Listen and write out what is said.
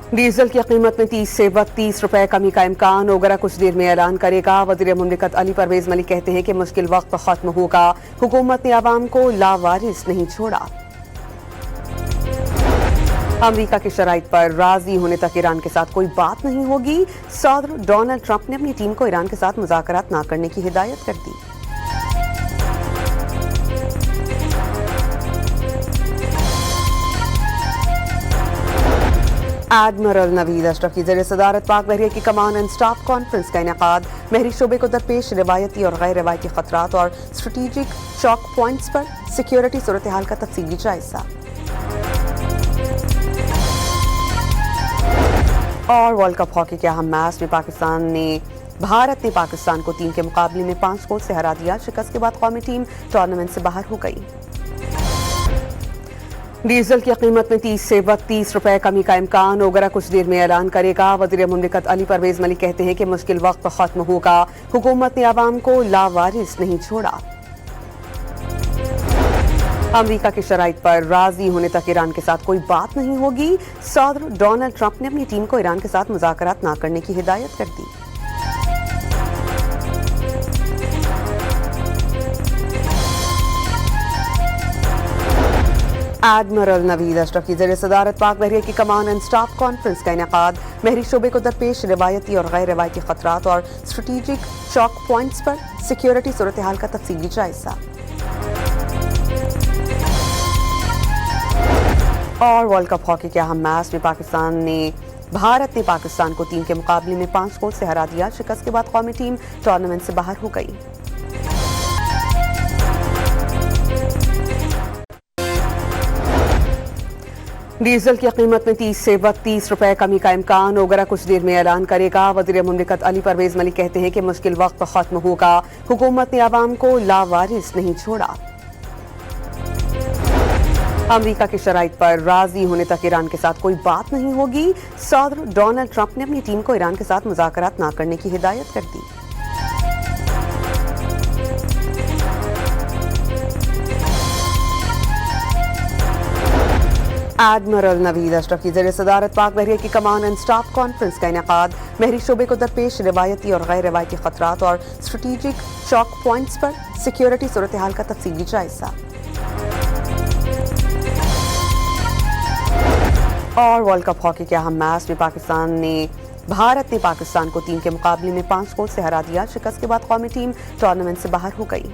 Diesel की कीमत में 30 से 32 रुपए कमी का इम्कान ओगरा कुछ देर में ऐलान करेगा। वज़ीर मुमलिकत अली परवेज मलिक कहते हैं कि मुश्किल वक्त खत्म होगा, हुकूमत ने आवाम को लावारिस नहीं छोड़ा। अमरीका की शराइत पर राजी होने तक ईरान के साथ कोई बात नहीं होगी। सदर डोनाल्ड ट्रंप ने अपनी टीम को ईरान के साथ मुज़ाकरात न करने की हिदायत कर दी। एडमिरल नवीद अशरफ की ज़रिए सदारत पाक बहरिया की कमांड एंड स्टाफ कॉन्फ्रेंस का इनेकाद। बहरी शोबे को दरपेश रिवायती और गैर रिवायती खतरात और स्ट्रेटेजिक चौक पॉइंट्स पर सिक्योरिटी सूरत हाल का तफसीली जायजा। और वर्ल्ड कप हॉकी के अहम मैच में भारत ने पाकिस्तान को 3 के मुकाबले में 5 गोल से हरा दिया। शिकस्त के बाद कौमी टीम टूर्नामेंट से बाहर हो गई। डीजल की कीमत में 30 से 32 रुपए कमी का इम्कान ओगरा कुछ देर में ऐलान करेगा। वज़ीर मुमलिकत अली परवेज मलिक कहते हैं कि मुश्किल वक्त खत्म होगा, हुकूमत ने आवाम को लावारिस नहीं छोड़ा। अमरीका की शराइत पर राजी होने तक ईरान के साथ कोई बात नहीं होगी। सदर डोनाल्ड ट्रंप ने अपनी टीम को ईरान के साथ मुज़ाकरात न करने की हिदायत कर दी। एडमिरल नवीद अशरफ की ज़रिए सदारत पाक बहरिया की कमांड एंड स्टाफ कॉन्फ्रेंस का इनेकाद। बहरी शोबे को दरपेश रिवायती और गैर रिवायती खतरात और स्ट्रेटेजिक चौक पॉइंट्स पर सिक्योरिटी सूरत हाल का तफसीली जायजा। और वर्ल्ड कप हॉकी के अहम मैच में भारत ने पाकिस्तान को 3 के मुकाबले में 5 गोल से हरा दिया। शिकस्त के बाद कौमी टीम टूर्नामेंट से बाहर हो गई। डीजल की कीमत में 30 से 32 रुपए कमी का इम्कान ओगरा कुछ देर में ऐलान करेगा। वज़ीर मुमलिकत अली परवेज मलिक कहते हैं कि मुश्किल वक्त खत्म होगा, हुकूमत ने आवाम को लावारिस नहीं छोड़ा। अमरीका की शराइत पर राजी होने तक ईरान के साथ कोई बात नहीं होगी। सदर डोनाल्ड ट्रंप ने अपनी टीम को ईरान के साथ मुज़ाकरात न करने की हिदायत कर दी। एडमिरल नवीद अशरफ की ज़रिए सदारत पाक बहरिया की कमांड एंड स्टाफ कॉन्फ्रेंस का इनेकाद। बहरी शोबे को दरपेश रिवायती और गैर रिवायती खतरात और स्ट्रेटेजिक चौक पॉइंट्स पर सिक्योरिटी सूरत हाल का तफसीली जायजा। और वर्ल्ड कप हॉकी के अहम मैच में भारत ने पाकिस्तान को 3 के मुकाबले में 5 गोल से हरा दिया। शिकस्त के बाद कौमी टीम टूर्नामेंट से बाहर हो गई।